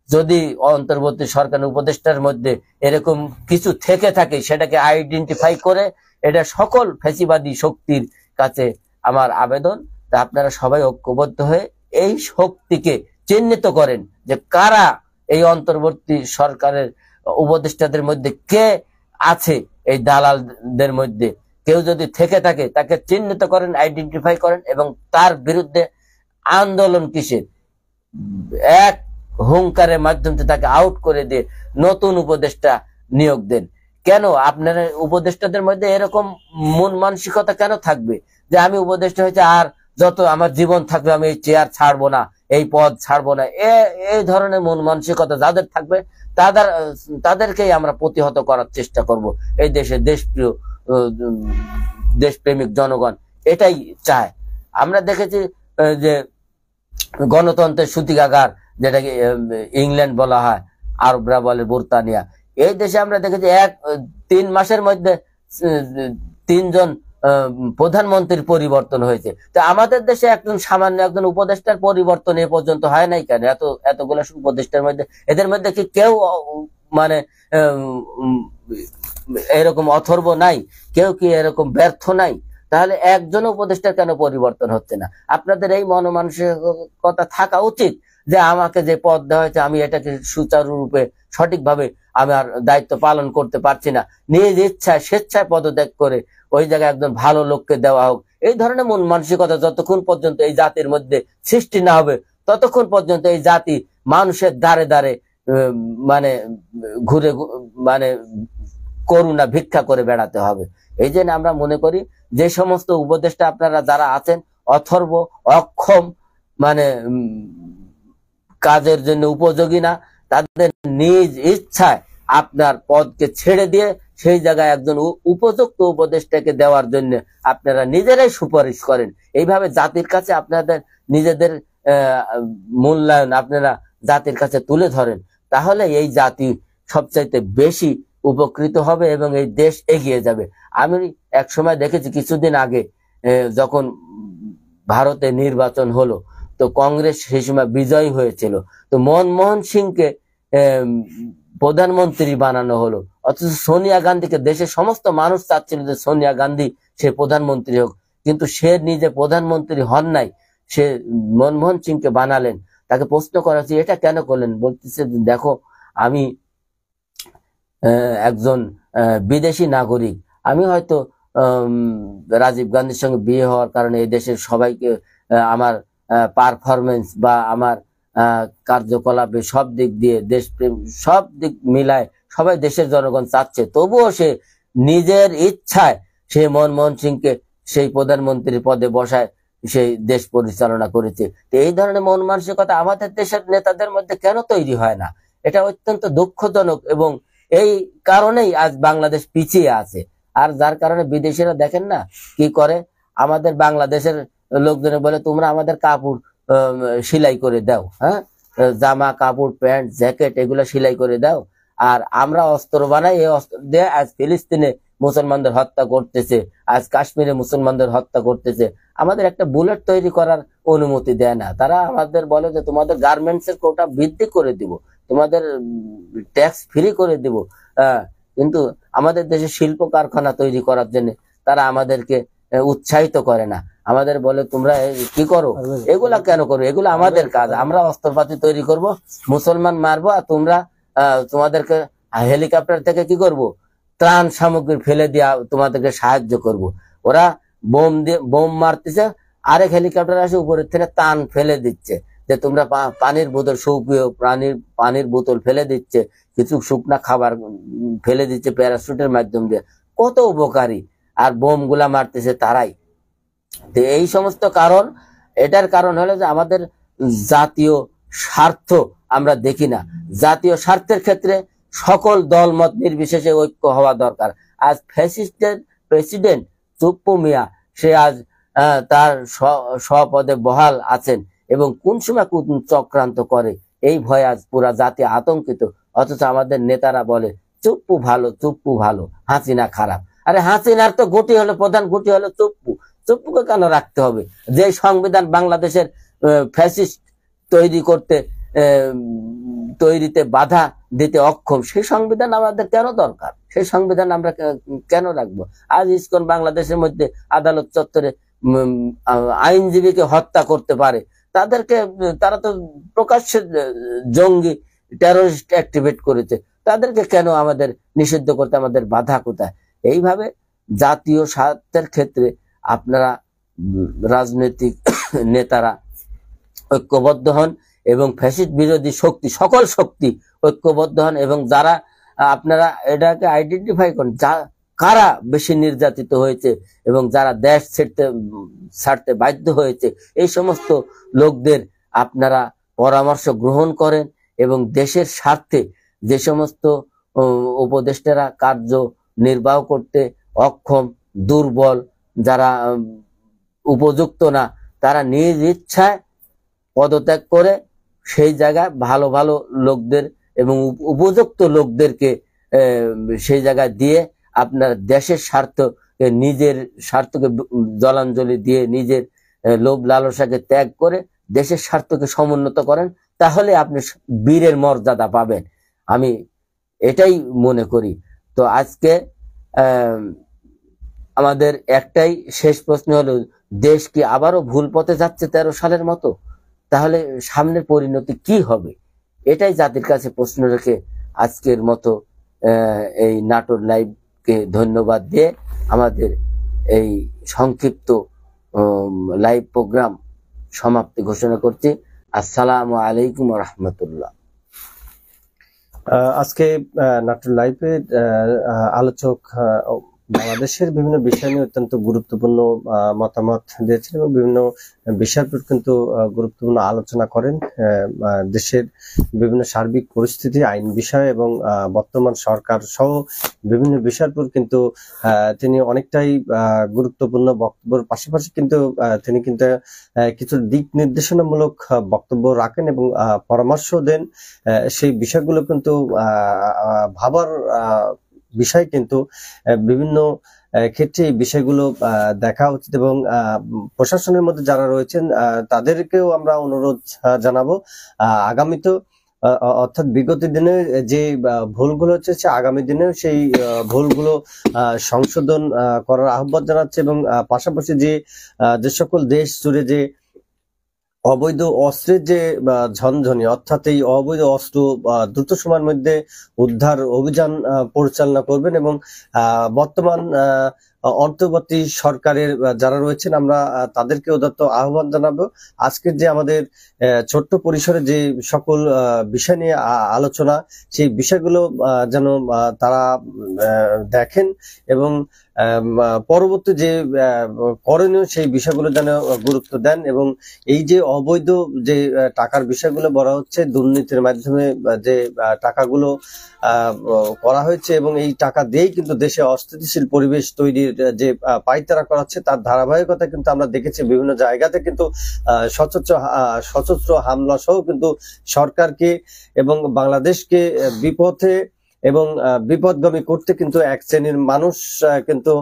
যদি অন্তর্বর্তী সরকার উপদেষ্টার মধ্যে এরকম কিছু থেকে থাকে, সেটাকে আইডেন্টিফাই করে এটা সকল ফ্যাসিবাদী শক্তির কাছে আমার আবেদন, তা আপনারা সবাই ঐক্যবদ্ধ হয়ে এই শক্তিকে চিহ্নিত করেন যে কারা এই অন্তর্বর্তী সরকারের উপদেষ্টাদের মধ্যে কে আছে, এই দালালদের মধ্যে কেউ যদি থেকে থাকে তাকে চিহ্নিত করেন, আইডেন্টিফাই করেন, এবং তার বিরুদ্ধে আন্দোলন কিসের এক হুঙ্কারের মাধ্যমে তাকে আউট করে দিয়ে নতুন উপদেষ্টা নিয়োগ দেন। কেন আপনারা উপদেষ্টাদের মধ্যে এরকম মন মানসিকতা কেন থাকবে যে আমি উপদেষ্টা হয়েছে আর যত আমার জীবন থাকবে আমি এই চেয়ার ছাড়বো না, এই পদ ছাড়বো না, এই ধরনের মন মানসিকতা যাদের থাকবে তাদেরকেই আমরা প্রতিহত করার চেষ্টা করব। এই দেশে দেশপ্রিয় দেশপ্রেমিক জনগণ এটাই চায়। আমরা দেখেছি যে গণতন্ত্রের সূতিকাগার, যেটাকে ইংল্যান্ড বলা হয়, আরবরা বলে বুরতানিয়া, এই দেশে আমরা দেখেছি 3 মাসের মধ্যে 3 জন প্রধানমন্ত্রীর পরিবর্তন হয়েছে। তো আমাদের দেশে সামান্য একজন উপদেষ্টার পরিবর্তন এ পর্যন্ত হয় নাই কেন? এতগুলো উপদেষ্টার মধ্যে এদের মধ্যে কি কেউ মানে এরকম অথর্ব নাই? কেউ কি এরকম ব্যর্থ নাই? তাহলে একজন উপদেষ্টার কেন পরিবর্তন হচ্ছে না? আপনাদের এই মনমানসিকতা থাকা উচিত যে আমাকে যে পদ দেওয়া হয়েছে আমি এটাকে সুচারুরূপে সঠিকভাবে আমার দায়িত্ব পালন করতে পারছি না, নিজ ইচ্ছায় স্বেচ্ছায় পদত্যাগ করে ওই জায়গায় একজন ভালো লোককে দেওয়া হোক। এই ধরনের মন মানসিকতা যতক্ষণ পর্যন্ত এই জাতির মধ্যে সৃষ্টি না হবে ততক্ষণ পর্যন্ত এই জাতি মানুষের দ্বারে দ্বারে মানে ঘুরে মানে করুণা ভিক্ষা করে বেড়াতে হবে। এই জন্য আমরা মনে করি যে সমস্ত উপদেষ্টা আপনারা যারা আছেন অথর্ব, অক্ষম, মানে কাজের জন্য উপযোগী না, তাদের নিজ ইচ্ছায় আপনার পদকে ছেড়ে দিয়ে সেই জায়গায় একজন উপযুক্ত উপদেষ্টাকে দেওয়ার জন্য আপনারা নিজেরাই সুপারিশ করেন। এইভাবে জাতির কাছে আপনাদের নিজেদের মূল্যায়ন আপনারা জাতির কাছে তুলে ধরেন, তাহলে এই জাতি সবচাইতে বেশি উপকৃত হবে এবং এই দেশ এগিয়ে যাবে। আমি এক সময় দেখেছি কিছুদিন আগে যখন ভারতে নির্বাচন হলো, তো কংগ্রেস সেই সময় বিজয়ী হয়েছিল, তো মনমোহন সিংকে প্রধানমন্ত্রী বানানো হলো, অথচ সোনিয়া গান্ধীকে দেশের সমস্ত মানুষ চাচ্ছিল যে সোনিয়া গান্ধী সে প্রধানমন্ত্রী হোক, কিন্তু সে নিজে প্রধানমন্ত্রী হন নাই, সে মনমোহন সিংকে বানালেন। তাকে প্রশ্ন করা হচ্ছে এটা কেন করলেন? বলতেছে দেখো আমি একজন বিদেশি নাগরিক, আমি হয়তো রাজীব গান্ধীর সঙ্গে বিয়ে হওয়ার কারণে এই দেশের সবাইকে আমার পারফরমেন্স বা আমার কার্যকলাপে সব দিক দিয়ে দেশপ্রেম সব দিক মিলায় সবাই দেশের জনগণ চাচ্ছে, তবুও সে নিজের ইচ্ছায় সে মনমোহন সিংকে সেই প্রধানমন্ত্রীর পদে বসায় সেই দেশ পরিচালনা করেছে। তো এই ধরনের মন মানসিকতা আমাদের দেশের নেতাদের মধ্যে কেন তৈরি হয় না? এটা অত্যন্ত দুঃখজনক এবং এই কারণেই আজ বাংলাদেশ পিছিয়ে আছে। আর যার কারণে বিদেশিরা দেখেন না কি করে, আমাদের বাংলাদেশের লোকজনে বলে তোমরা আমাদের কাপড় সেলাই করে দাও, হ্যাঁ, জামা কাপড় প্যান্ট জ্যাকেট এগুলো সেলাই করে দাও, আর আমরা অস্ত্র বানাই, এই অস্ত্র দিয়ে আজ ফিলিস্তিনে মুসলমানদের হত্যা করতেছে, আজ কাশ্মীরে মুসলমানদের হত্যা করতেছে। আমাদের একটা বুলেট তৈরি করার অনুমতি দেয় না। তারা আমাদের বলে যে তোমাদের গার্মেন্টস এর কোটা বৃদ্ধি করে দিব, তোমাদের ট্যাক্স ফ্রি করে দিব, কিন্তু আমাদের দেশে শিল্প কারখানা তৈরি করার জন্য তারা আমাদেরকে উৎসাহিত করে না। আমাদের বলে তোমরা কি করো, এগুলা কেন করো, এগুলো আমাদের কাজ, আমরা অস্ত্রপাতি তৈরি করব, মুসলমান মারবো, আর তোমরা তোমাদেরকে হেলিকপ্টার থেকে কি করব, ত্রাণ সামগ্রী ফেলে দিয়া তোমাদেরকে সাহায্য করব। ওরা বোম মারতেছে, আরেক হেলিকপ্টার আসে উপরের থেকে ত্রাণ ফেলে দিচ্ছে যে তোমরা পানির বোতল, সুপ্রিয় পানির বোতল ফেলে দিচ্ছে, কিছু শুকনা খাবার ফেলে দিচ্ছে প্যারাশুটের মাধ্যম দিয়ে, কত উপকারী, আর বোম গুলা মারতেছে তারাই। তো এই সমস্ত কারণ, এটার কারণ হলো যে আমাদের জাতীয় স্বার্থ আমরা দেখি না। জাতীয় স্বার্থের ক্ষেত্রে সকল দলমত নির্বিশেষে ঐক্য হওয়া দরকার। আজ ফ্যাসিস্টের প্রেসিডেন্ট চুপ্পু মিয়া সে আজ তার স্বপদে বহাল আছেন এবং কোন সময় কোন চক্রান্ত করে এই ভয়ে আজ পুরা জাতি আতঙ্কিত। অথচ আমাদের নেতারা বলে চুপ্পু ভালো, চুপ্পু ভালো, হাসিনা খারাপ। আরে হাসিনার তো গুটি হলো, প্রধান গুটি হলো চুপ্পু, চুপ্পুকে কেন রাখতে হবে? যে সংবিধান বাংলাদেশের ফ্যাসিস্ট তৈরিতে বাধা দিতে অক্ষম, সেই সংবিধান আমাদের কেন দরকার? সেই সংবিধান আমরা কেন রাখবো? আজ ইসকন বাংলাদেশের মধ্যে আদালত চত্বরে আইনজীবীকে হত্যা করতে পারে, তারা তো প্রকাশ্যে জঙ্গি টেরোরিস্ট অ্যাক্টিভেট করেছে, তাদেরকে কেন আমাদের নিষিদ্ধ করতে আমাদের বাধা কোথায়? এইভাবে জাতীয় স্বার্থের ক্ষেত্রে আপনারা রাজনৈতিক নেতারা ঐক্যবদ্ধ হন এবং ফ্যাসিস্ট বিরোধী শক্তি, সকল শক্তি ঐক্যবদ্ধ হন এবং যারা আপনারা এটাকে আইডেন্টিফাই করেন কারা বেশি নির্যাতিত হয়েছে এবং যারা দেশ ছাড়তে বাধ্য হয়েছে, এই সমস্ত লোকদের আপনারা পরামর্শ গ্রহণ করেন এবং দেশের স্বার্থে যে সমস্ত উপদেষ্টারা কার্য নির্বাহ করতে অক্ষম, দুর্বল, যারা উপযুক্ত না, তারা নিজ ইচ্ছায় পদত্যাগ করে সেই জায়গায় ভালো ভালো লোকদের এবং উপযুক্ত লোকদেরকে সেই জায়গায় দিয়ে আপনার দেশের স্বার্থকে, নিজের স্বার্থকে জলাঞ্জলি দিয়ে নিজের লোভ লালসাকে ত্যাগ করে দেশের স্বার্থকে সমুন্নত করেন, তাহলে আপনি বীরের মর্যাদা পাবেন। আমি এটাই মনে করি। তো আজকে আমাদের একটাই শেষ প্রশ্ন হলো, দেশ কি আবারও ভুল পথে যাচ্ছে 13 সালের মতো? তাহলে সামনের পরিণতি কি হবে? এটাই জাতির কাছে প্রশ্ন রেখে আজকের মতো এই নাটোর লাইভকে ধন্যবাদ দিয়ে আমাদের এই সংক্ষিপ্ত লাইভ প্রোগ্রাম সমাপ্তি ঘোষণা করছি। আসসালামু আলাইকুম ওয়া রাহমাতুল্লাহ। আজকে নাটোর লাইভে আলোচক বাংলাদেশের বিভিন্ন বিষয় নিয়ে অত্যন্ত গুরুত্বপূর্ণ মতামত দিয়েছেন এবং বিভিন্ন বিষয়ের উপর কিন্তু গুরুত্বপূর্ণ আলোচনা করেন। দেশের বিভিন্ন সার্বিক পরিস্থিতি, আইন বিষয় এবং বর্তমান সরকার সহ বিভিন্ন বিষয়ের উপর কিন্তু তিনি অনেকটাই গুরুত্বপূর্ণ বক্তব্যের পাশাপাশি কিন্তু তিনি কিন্তু কিছু দিক নির্দেশনামূলক বক্তব্য রাখেন এবং পরামর্শ দেন। সেই বিষয়গুলো কিন্তু ভাবার বিষয়, কিন্তু বিভিন্ন ক্ষেত্রে এই বিষয়গুলো দেখা উচিত এবং প্রশাসনের মধ্যে যারা রয়েছেন তাদেরকেও আমরা অনুরোধ জানাবো আগামীতে, অর্থাৎ বিগত দিনে যে ভুলগুলো হচ্ছে আগামী দিনেও সেই ভুলগুলো সংশোধন করার আহ্বান জানাচ্ছে এবং পাশাপাশি যে সকল দেশ জুড়ে যে অবৈধ অস্ত্রের যে ঝনঝনি, অর্থাৎ এই অবৈধ অস্ত্র দ্রুত সময়ের মধ্যে উদ্ধার অভিযান পরিচালনা করবেন এবং বর্তমান অন্তর্বর্তী সরকারের যারা রয়েছেন আমরা তাদেরকে উদাত্ত আহ্বান জানাবো। আজকের যে আমাদের ছোট্ট পরিসরে যে সকল বিষয় নিয়ে আলোচনা, সেই বিষয়গুলো যেন তারা দেখেন এবং পরবর্তী যে করণীয় সেই বিষয়গুলো যেন গুরুত্ব দেন এবং এই যে অবৈধ যে টাকার বিষয়গুলো বলা হচ্ছে, দুর্নীতির মাধ্যমে যে টাকাগুলো করা হয়েছে এবং এই টাকা দিয়েই কিন্তু দেশে অস্থিতিশীল পরিবেশ তৈরির যে পায়তারা করাচ্ছে, তার ধারাবাহিকতা কিন্তু আমরা দেখেছি। বিভিন্ন জায়গাতে কিন্তু সশস্ত্র হামলা সহ কিন্তু সরকারকে এবং বাংলাদেশকে বিপথে এবং বিপদগামী করতে কিন্তু এক শ্রেণীর মানুষ কিন্তু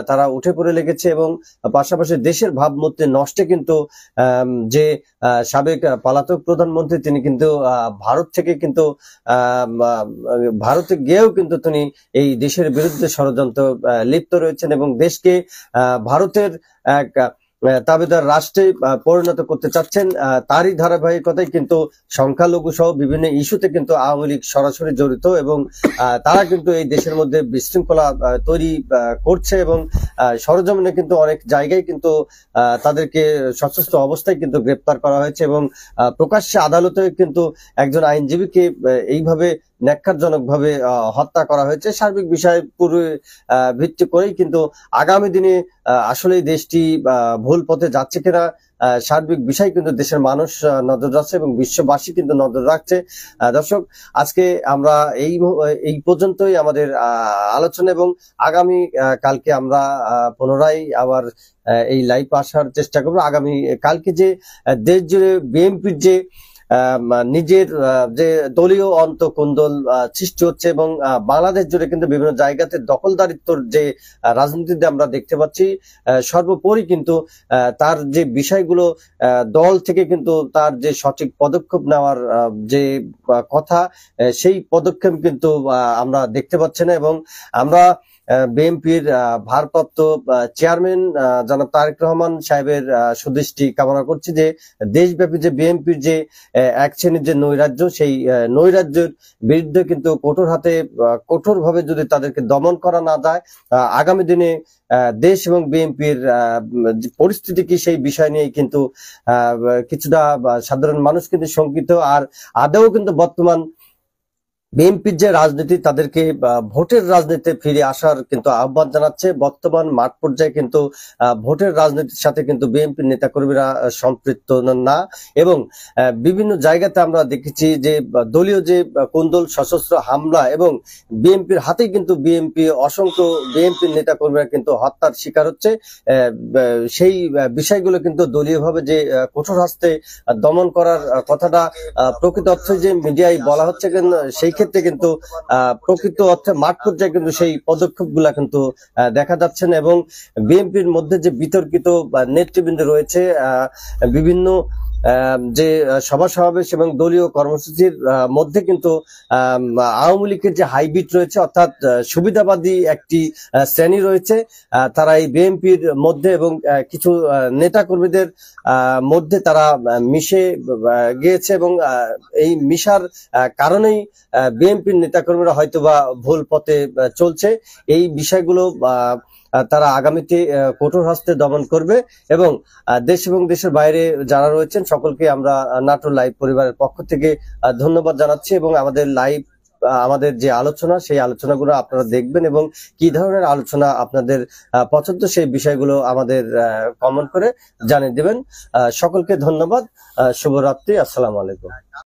তারা উঠে পড়ে লেগেছে এবং পাশাপাশি দেশের ভাবমূর্তি নষ্টে কিন্তু যে সাবেক পলাতক প্রধানমন্ত্রী তিনি কিন্তু ভারত থেকে কিন্তু ভারতে গিয়েও কিন্তু তিনি এই দেশের বিরুদ্ধে ষড়যন্ত্র লিপ্ত রয়েছেন এবং দেশকে ভারতের এক তাবেদার রাষ্ট্রে পরিণত করতে চাচ্ছেন। তারই ধারাবাহিকতায় কিন্তু সংখ্যালঘু সহ বিভিন্ন ইস্যুতে কিন্তু আওয়ামী লীগ সরাসরি জড়িত এবং তারা কিন্তু এই দেশের মধ্যে বিশৃঙ্খলা তৈরি করছে এবং সরজমিনে কিন্তু অনেক জায়গায় কিন্তু তাদেরকে সশস্ত্র অবস্থায় কিন্তু গ্রেপ্তার করা হয়েছে এবং প্রকাশ্যে আদালতে কিন্তু একজন আইনজীবীকে এইভাবে ন্যাক্কারজনক ভাবে হত্যা করা হয়েছে। সার্বিক বিষয় পুরো ভিত্তি করেই কিন্তু আগামী দিনে আসলে দেশটি ভুল পথে যাচ্ছে কিনা সার্বিক বিষয় কিন্তু দেশের মানুষ নজর রাখছে এবং বিশ্ববাসী কিন্তু নজর রাখছে। দর্শক, আজকে আমরা এই পর্যন্তই আমাদের আলোচনা এবং আগামী কালকে আমরা পুনরায় আবার এই লাইভ আসার চেষ্টা করবো। আগামী কালকে যে দেশ জুড়ে বিএনপির যে নিজের যে দলীয় অন্তঃকুন্দল সৃষ্টি হচ্ছে এবং বাংলাদেশ জুড়ে কিন্তু বিভিন্ন জায়গাতে দখলদারিত্বর যে রাজনীতিতে আমরা দেখতে পাচ্ছি, সর্বোপরি কিন্তু তার যে বিষয়গুলো দল থেকে কিন্তু তার যে সঠিক পদক্ষেপ নেওয়ার যে কথা, সেই পদক্ষেপ কিন্তু আমরা দেখতে পাচ্ছি না এবং আমরা বিএনপির ভারপ্রাপ্ত চেয়ারম্যান জনাব তারেক রহমান সাহেবের সুদৃষ্টি কামনা করছি যে দেশব্যাপী যে বিএনপির যে এক শ্রেণীর যে নৈরাজ্য, সেই নৈরাজ্যের বিরুদ্ধে কিন্তু কঠোরভাবে যদি তাদেরকে দমন করা না যায়, আগামী দিনে দেশ এবং বিএনপির পরিস্থিতি কি সেই বিষয় নিয়ে কিন্তু কিছুটা সাধারণ মানুষ কিন্তু শঙ্কিত। আর আদৌ কিন্তু বর্তমান বিএনপির যে রাজনীতি তাদেরকে ভোটের রাজনীতিতে ফিরে আসার কিন্তু আহ্বান জানাচ্ছে। বর্তমান মাঠ পর্যায়ে কিন্তু ভোটের রাজনীতির সাথে কিন্তু বিএনপির নেতাকর্মীরা সম্পৃক্ত না, এবং বিভিন্ন জায়গাতে আমরা দেখেছি যে দলীয় যে কোন্দল, সশস্ত্র হামলা এবং বিএনপির হাতেই কিন্তু অসংখ্য বিএনপির নেতাকর্মীরা কিন্তু হত্যার শিকার হচ্ছে। সেই বিষয়গুলো কিন্তু দলীয়ভাবে যে কঠোর হস্তে দমন করার কথাটা প্রকৃত অর্থে যে মিডিয়ায় বলা হচ্ছে, কিন্তু সেই ক্ষেত্রে কিন্তু প্রকৃত অর্থে মাঠ পর্যায়ে কিন্তু সেই পদক্ষেপ গুলা কিন্তু দেখা যাচ্ছে না। এবং বিএনপির মধ্যে যে বিতর্কিত নেতৃবৃন্দ রয়েছে, বিভিন্ন যে সভা সমাবেশ এবং দলীয় কর্মসূচির মধ্যে কিন্তু আওয়ামী লীগের যে হাইব্রিড রয়েছে, অর্থাৎ সুবিধাবাদী একটি শ্রেণী রয়েছে, তারা এই বিএনপির মধ্যে এবং কিছু নেতা কর্মীদের মধ্যে তারা মিশে গিয়েছে, এবং এই মিশার কারণেই বিএনপির নেতাকর্মীরা হয়তোবা ভুল পথে চলছে। এই বিষয়গুলো তারা আগামীতে কঠোর হস্তে দমন করবে, এবং দেশ এবং দেশের বাইরে যারা রয়েছেন সকলকে আমরা নাটোর লাইভ পরিবারের পক্ষ থেকে ধন্যবাদ জানাচ্ছি। এবং আমাদের যে আলোচনা, সেই আলোচনাগুলো আপনারা দেখবেন, এবং কি ধরনের আলোচনা আপনাদের পছন্দ সেই বিষয়গুলো আমাদের কমেন্ট করে জানিয়ে দেবেন। সকলকে ধন্যবাদ। শুভরাত্রি। আসসালামু আলাইকুম।